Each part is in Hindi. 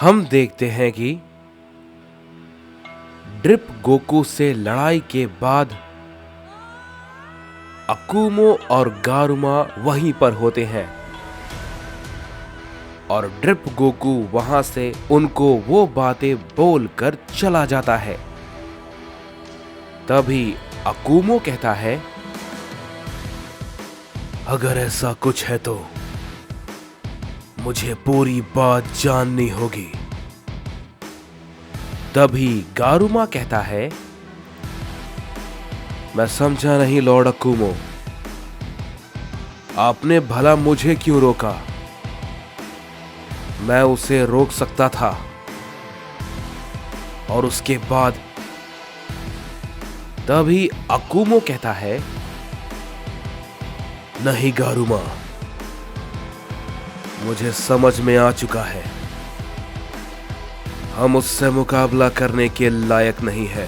हम देखते हैं कि ड्रिप गोकू से लड़ाई के बाद अकुमो और गारुमा वहीं पर होते हैं और ड्रिप गोकू वहां से उनको वो बातें बोलकर चला जाता है। तभी अकुमो कहता है, अगर ऐसा कुछ है तो मुझे पूरी बात जाननी होगी। तभी गारुमा कहता है, मैं समझा नहीं लॉर्ड अकुमो, आपने भला मुझे क्यों रोका? मैं उसे रोक सकता था। और उसके बाद तभी अकुमो कहता है, नहीं गारुमा, मुझे समझ में आ चुका है, हम उससे मुकाबला करने के लायक नहीं है।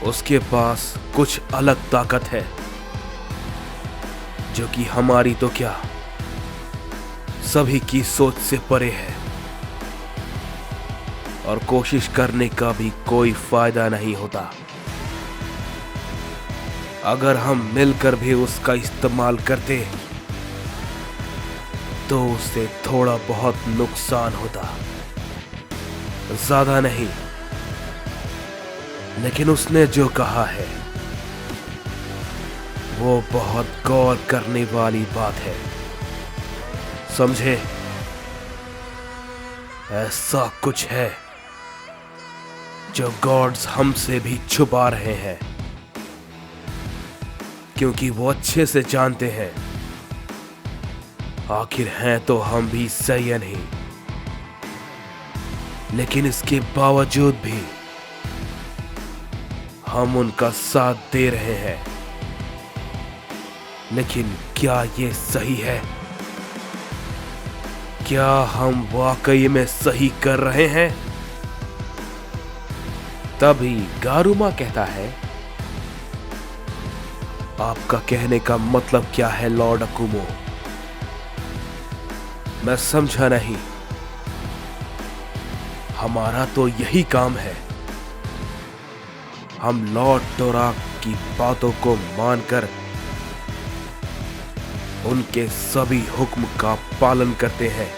उसके पास कुछ अलग ताकत है जो कि हमारी तो क्या, सभी की सोच से परे है और कोशिश करने का भी कोई फायदा नहीं होता। अगर हम मिलकर भी उसका इस्तेमाल करते तो उससे थोड़ा बहुत नुकसान होता, ज्यादा नहीं। लेकिन उसने जो कहा है वो बहुत गौर करने वाली बात है, समझे? ऐसा कुछ है जो गॉड्स हमसे भी छुपा रहे हैं, क्योंकि वो अच्छे से जानते हैं आखिर हैं तो हम भी सैयन ही, लेकिन इसके बावजूद भी हम उनका साथ दे रहे हैं। लेकिन क्या ये सही है? क्या हम वाकई में सही कर रहे हैं? तभी गारुमा कहता है, आपका कहने का मतलब क्या है लॉर्ड अकुमो? मैं समझा नहीं। हमारा तो यही काम है, हम लॉर्ड डोराक की बातों को मानकर उनके सभी हुक्म का पालन करते हैं,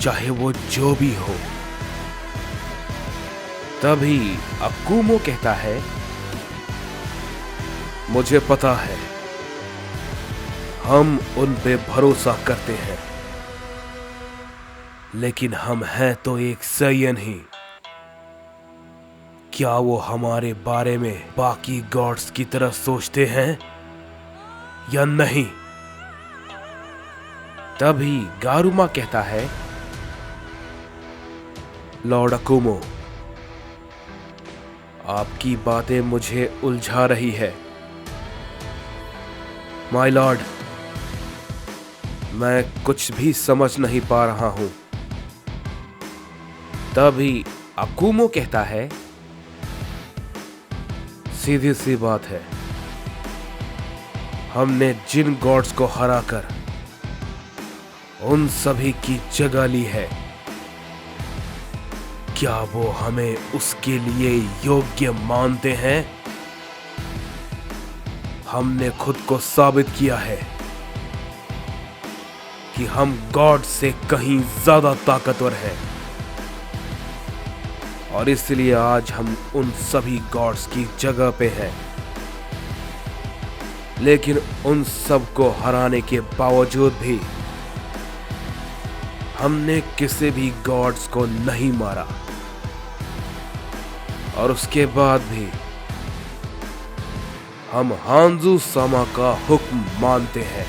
चाहे वो जो भी हो। तभी अकुमो कहता है, मुझे पता है, हम उन पे भरोसा करते हैं, लेकिन हम हैं तो एक सैयन ही। क्या वो हमारे बारे में बाकी गॉड्स की तरह सोचते हैं या नहीं? तभी गारुमा कहता है, लॉर्ड अकुमो, आपकी बातें मुझे उलझा रही है। माय लॉर्ड, मैं कुछ भी समझ नहीं पा रहा हूं। तभी अकुमो कहता है, सीधी सी बात है, हमने जिन गॉड्स को हराकर उन सभी की जगह ली है, क्या वो हमें उसके लिए योग्य मानते हैं? हमने खुद को साबित किया है कि हम गॉड से कहीं ज्यादा ताकतवर हैं, और इसलिए आज हम उन सभी गॉड्स की जगह पे हैं। लेकिन उन सब को हराने के बावजूद भी हमने किसी भी गॉड्स को नहीं मारा, और उसके बाद भी हम हांजू सामा का हुक्म मानते हैं।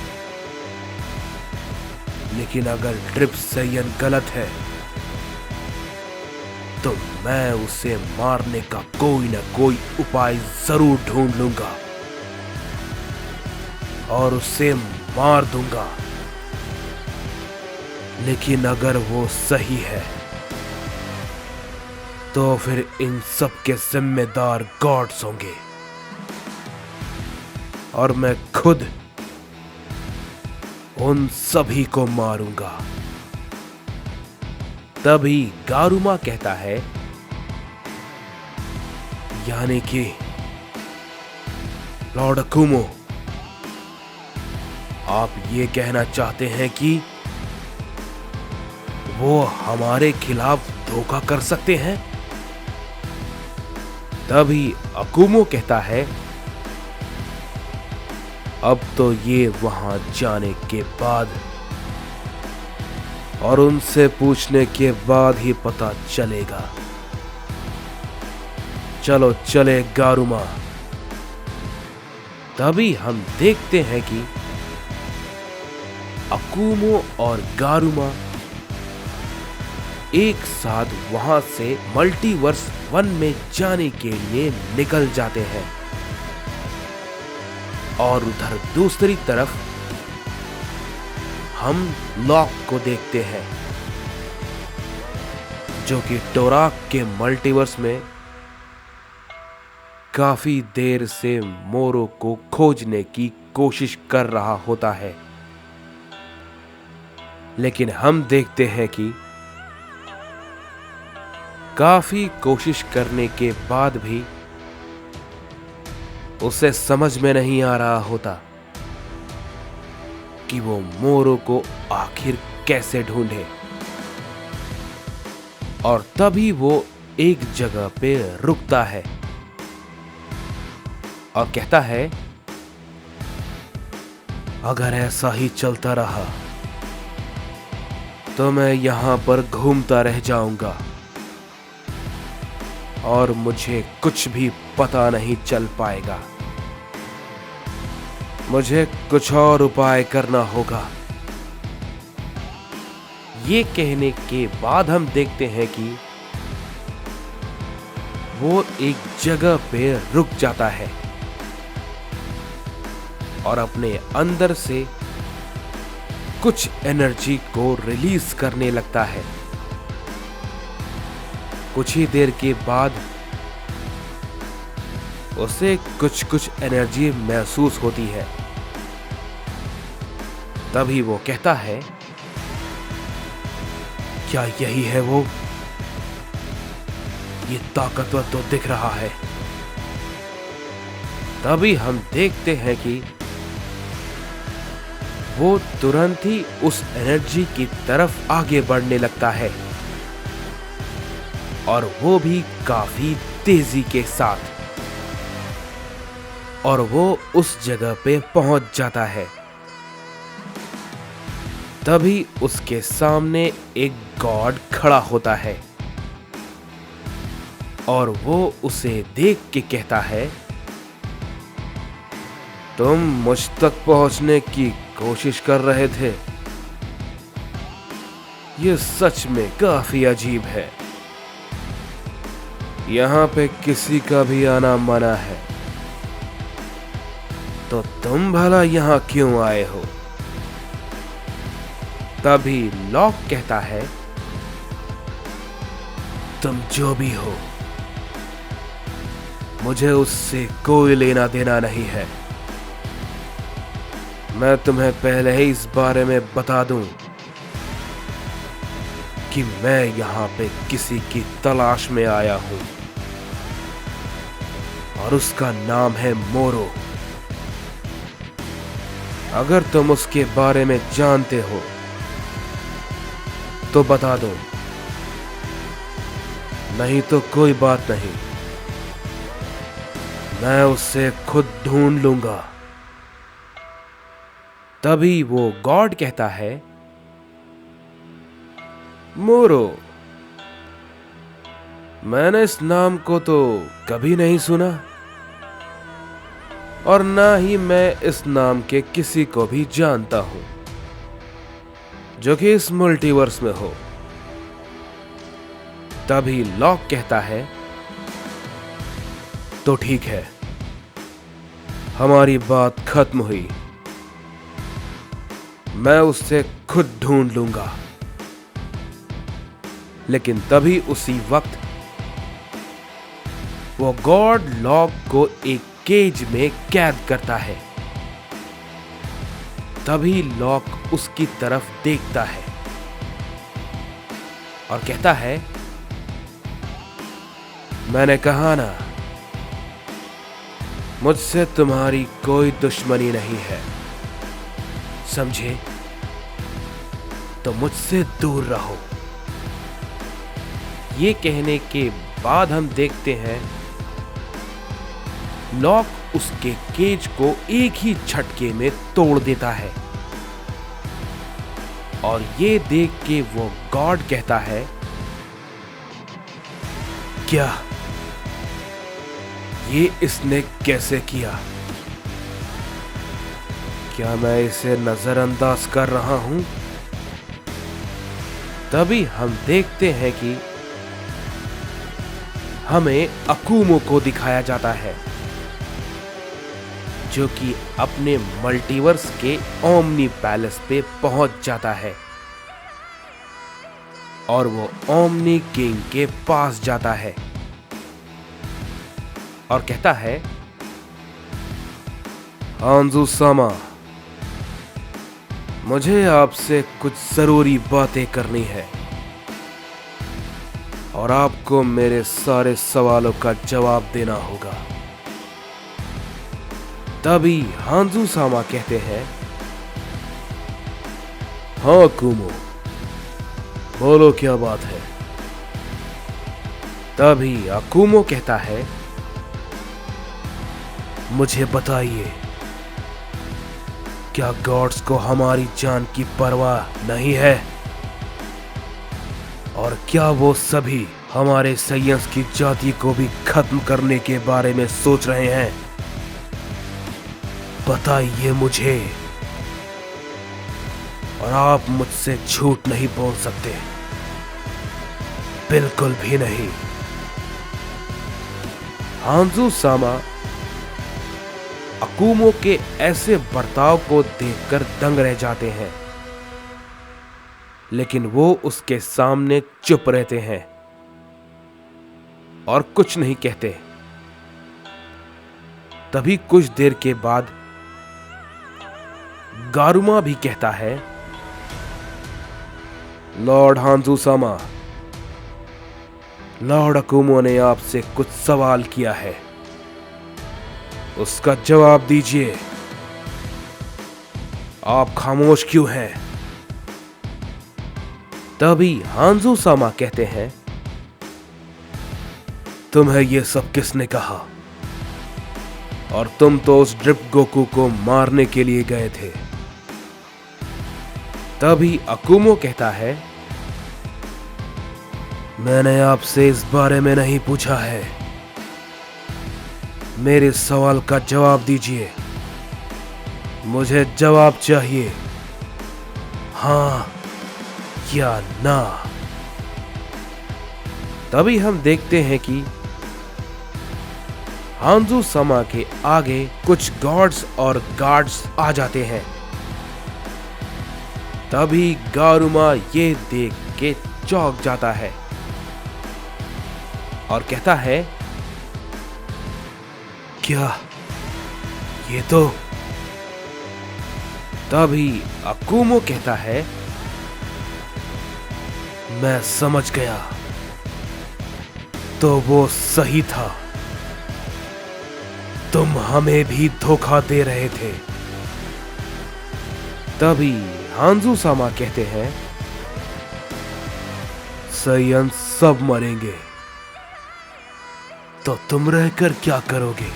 लेकिन अगर ड्रिप सैयन गलत है तो मैं उसे मारने का कोई ना कोई उपाय जरूर ढूंढ लूंगा और उसे मार दूंगा। लेकिन अगर वो सही है तो फिर इन सब के जिम्मेदार गॉड्स होंगे, और मैं खुद उन सभी को मारूंगा। तभी गारुमा कहता है, यानी कि लॉर्ड अकुमो, आप ये कहना चाहते हैं कि वो हमारे खिलाफ धोखा कर सकते हैं? तभी अकुमो कहता है, अब तो ये वहां जाने के बाद और उनसे पूछने के बाद ही पता चलेगा। चलो चले गारुमा। तभी हम देखते हैं कि अकुमो और गारुमा एक साथ वहां से मल्टीवर्स 1 में जाने के लिए निकल जाते हैं। और उधर दूसरी तरफ हम लॉक को देखते हैं, जो कि टोराक के मल्टीवर्स में काफी देर से मोरो को खोजने की कोशिश कर रहा होता है। लेकिन हम देखते हैं कि काफी कोशिश करने के बाद भी उसे समझ में नहीं आ रहा होता कि वो मोरो को आखिर कैसे ढूंढे। और तभी वो एक जगह पे रुकता है और कहता है, अगर ऐसा ही चलता रहा तो मैं यहां पर घूमता रह जाऊंगा और मुझे कुछ भी पता नहीं चल पाएगा। मुझे कुछ और उपाय करना होगा। ये कहने के बाद हम देखते हैं कि वो एक जगह पे रुक जाता है और अपने अंदर से कुछ एनर्जी को रिलीज करने लगता है। कुछ ही देर के बाद उसे कुछ एनर्जी महसूस होती है। तभी वो कहता है, क्या यही है वो? ये ताकतवर तो दिख रहा है। तभी हम देखते हैं कि वो तुरंत ही उस एनर्जी की तरफ आगे बढ़ने लगता है और वो भी काफी तेजी के साथ। और वो उस जगह पे पहुंच जाता है। तभी उसके सामने एक गॉड खड़ा होता है और वो उसे देख के कहता है, तुम मुझ तक पहुंचने की कोशिश कर रहे थे। ये सच में काफी अजीब है। यहां पे किसी का भी आना मना है, तो तुम भला यहां क्यों आए हो? तभी लॉक कहता है, तुम जो भी हो, मुझे उससे कोई लेना देना नहीं है। मैं तुम्हें पहले ही इस बारे में बता दूं कि मैं यहां पे किसी की तलाश में आया हूं और उसका नाम है मोरो। अगर तुम उसके बारे में जानते हो तो बता दो, नहीं तो कोई बात नहीं, मैं उससे खुद ढूंढ लूंगा। तभी वो गॉड कहता है, मोरो, मैंने इस नाम को तो कभी नहीं सुना और ना ही मैं इस नाम के किसी को भी जानता हूं जो कि इस मल्टीवर्स में हो। तभी लॉक कहता है, तो ठीक है, हमारी बात खत्म हुई। मैं उससे खुद ढूंढ लूंगा। लेकिन तभी उसी वक्त वो गॉड लॉक को एक केज में कैद करता है तभी लॉक उसकी तरफ देखता है और कहता है, मैंने कहा ना, मुझसे तुम्हारी कोई दुश्मनी नहीं है, समझे? तो मुझसे दूर रहो। ये कहने के बाद हम देखते हैं लॉक उसके केज को एक ही झटके में तोड़ देता है और ये देख के वो गॉड कहता है, क्या ये इसने कैसे किया? क्या मैं इसे नजरअंदाज कर रहा हूं? तभी हम देखते हैं कि हमें अकुमो को दिखाया जाता है जो कि अपने मल्टीवर्स के ओमनी पैलेस पे पहुंच जाता है और वो ओमनी किंग के पास जाता है और कहता है, हांजू सामा, मुझे आपसे कुछ जरूरी बातें करनी है और आपको मेरे सारे सवालों का जवाब देना होगा। तभी हांजू सामा कहते हैं, हाँ कुमो, बोलो क्या बात है। तभी अकुमो कहता है, मुझे बताइए, क्या गॉड्स को हमारी जान की परवाह नहीं है? और क्या वो सभी हमारे साइंस की जाति को भी खत्म करने के बारे में सोच रहे हैं? बताइए मुझे, और आप मुझसे झूठ नहीं बोल सकते, बिल्कुल भी नहीं। हांजू सामा अकुमो के ऐसे बर्ताव को देखकर दंग रह जाते हैं, लेकिन वो उसके सामने चुप रहते हैं और कुछ नहीं कहते। तभी कुछ देर के बाद गारुमा भी कहता है, लॉर्ड हांजू सामा, लॉर्ड अकुमो ने आपसे कुछ सवाल किया है, उसका जवाब दीजिए। आप खामोश क्यों हैं? तभी हांजू सामा कहते हैं, तुम्हें यह सब किसने कहा? और तुम तो उस ड्रिप गोकू को मारने के लिए गए थे। तभी अकुमो कहता है, मैंने आपसे इस बारे में नहीं पूछा है, मेरे सवाल का जवाब दीजिए, मुझे जवाब चाहिए, हाँ या ना। तभी हम देखते हैं कि हांजू सामा के आगे कुछ गॉड्स और गार्ड्स आ जाते हैं। तभी गारुमा ये देख के चौंक जाता है और कहता है, क्या ये तो? तभी अकुमो कहता है, मैं समझ गया, तो वो सही था, तुम हमें भी धोखा दे रहे थे। तभी हांजू सामा कहते हैं, साइंस सब मरेंगे, तो तुम रहकर क्या करोगे?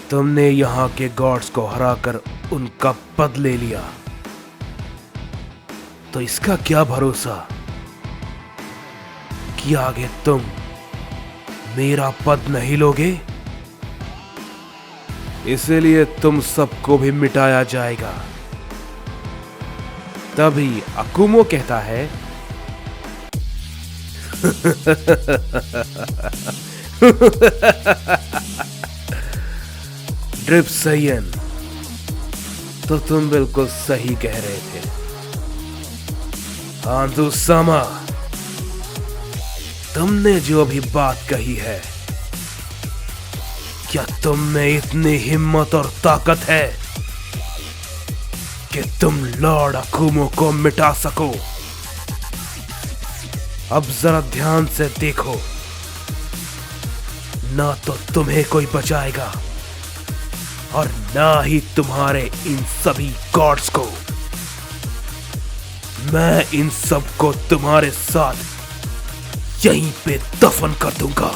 तुमने यहां के गॉड्स को हराकर उनका पद ले लिया, तो इसका क्या भरोसा कि आगे तुम मेरा पद नहीं लोगे? इसलिए तुम सबको भी मिटाया जाएगा। तभी अकुमो कहता है, ड्रिप सैयन, तो तुम बिल्कुल सही कह रहे थे। हांजू सामा, तुमने जो भी बात कही है, क्या तुम में इतनी हिम्मत और ताकत है कि तुम लॉर्ड अकुमो को मिटा सको। अब जरा ध्यान से देखो, ना तो तुम्हें कोई बचाएगा और ना ही तुम्हारे इन सभी गॉड्स को। मैं इन सब को तुम्हारे साथ यहीं पे दफन कर दूंगा।